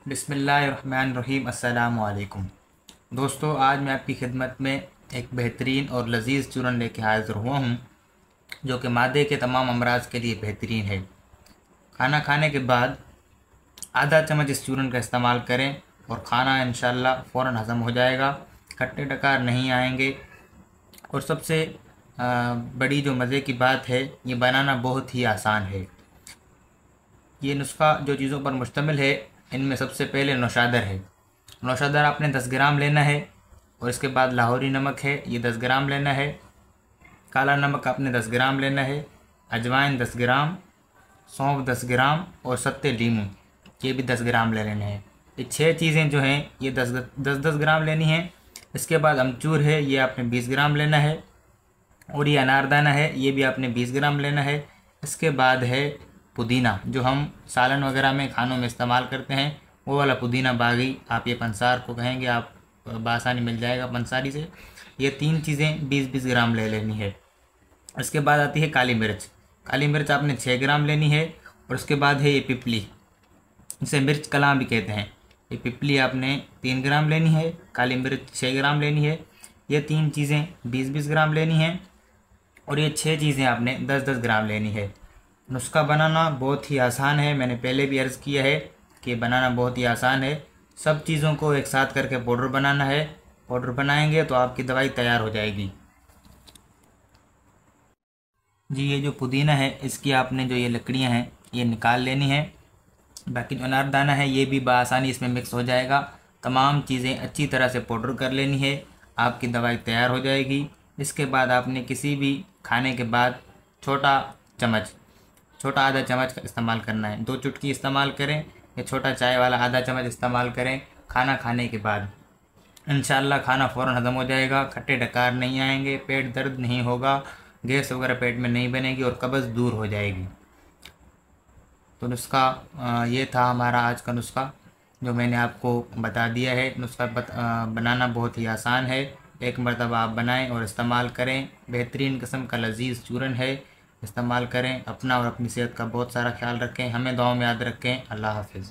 बिस्मिल्लाहिर्रहमानिर्रहीम। अस्सलामु अलैकुम दोस्तों, आज मैं आपकी खिदमत में एक बेहतरीन और लजीज़ चूरन लेके हाज़िर हुआ हूँ जो कि मादे के तमाम अमराज के लिए बेहतरीन है। खाना खाने के बाद आधा चम्मच इस चूरन का इस्तेमाल करें और खाना इंशाअल्लाह फ़ौरन हज़म हो जाएगा, खट्टे डकार नहीं आएंगे। और सबसे बड़ी जो मज़े की बात है, ये बनाना बहुत ही आसान है। ये नुस्खा जो चीज़ों पर मुश्तमिल है, इनमें सबसे पहले नौशादर है। नौशादर आपने 10 ग्राम लेना है और इसके बाद लाहौरी नमक है, ये 10 ग्राम लेना है। काला नमक आपने 10 ग्राम लेना है। अजवाइन 10 ग्राम, सौंफ 10 ग्राम और सत्ते लीमू ये भी 10 ग्राम ले लेने हैं। ये 6 चीज़ें जो हैं ये 10 ग्राम लेनी हैं। इसके बाद अमचूर है, ये आपने 20 ग्राम लेना है। और ये अनारदाना है, ये भी आपने 20 ग्राम लेना है। इसके बाद है पुदीना, जो हम सालन वगैरह में खानों में इस्तेमाल करते हैं, वो वाला पुदीना बागी, आप ये पंसार को कहेंगे, आप बासानी मिल जाएगा पंसारी से। ये 3 चीज़ें 20-20 ग्राम ले लेनी है। इसके बाद आती है काली मिर्च। काली मिर्च आपने 6 ग्राम लेनी है। और उसके बाद है ये पिपली, इसे मिर्च कलां भी कहते हैं। ये पिपली आपने 3 ग्राम लेनी है। काली मिर्च 6 ग्राम लेनी है। ये 3 चीज़ें 20-20 ग्राम लेनी है। और ये 6 चीज़ें आपने 10-10 ग्राम लेनी है। नुस्खा बनाना बहुत ही आसान है, मैंने पहले भी अर्ज़ किया है कि बनाना बहुत ही आसान है। सब चीज़ों को एक साथ करके पाउडर बनाना है। पाउडर बनाएंगे तो आपकी दवाई तैयार हो जाएगी। जी, ये जो पुदीना है, इसकी आपने जो ये लकड़ियाँ हैं ये निकाल लेनी है। बाकी जो अनारदाना है ये भी बआसानी इसमें मिक्स हो जाएगा। तमाम चीज़ें अच्छी तरह से पाउडर कर लेनी है, आपकी दवाई तैयार हो जाएगी। इसके बाद आपने किसी भी खाने के बाद छोटा आधा चम्मच का इस्तेमाल करना है। 2 चुटकी इस्तेमाल करें या छोटा चाय वाला आधा चम्मच इस्तेमाल करें खाना खाने के बाद। इंशाअल्लाह खाना फ़ौरन हज़म हो जाएगा, खट्टे डकार नहीं आएंगे, पेट दर्द नहीं होगा, गैस वगैरह पेट में नहीं बनेगी और कब्ज़ दूर हो जाएगी। तो नुस्खा ये था हमारा आज का नुस्खा जो मैंने आपको बता दिया है। नुस्खा बनाना बहुत ही आसान है। एक मरतबा आप बनाएं और इस्तेमाल करें। बेहतरीन किस्म का लजीज़ चूरन है, इस्तेमाल करें। अपना और अपनी सेहत का बहुत सारा ख्याल रखें। हमें दुआओं में याद रखें। अल्लाह हाफ़िज़।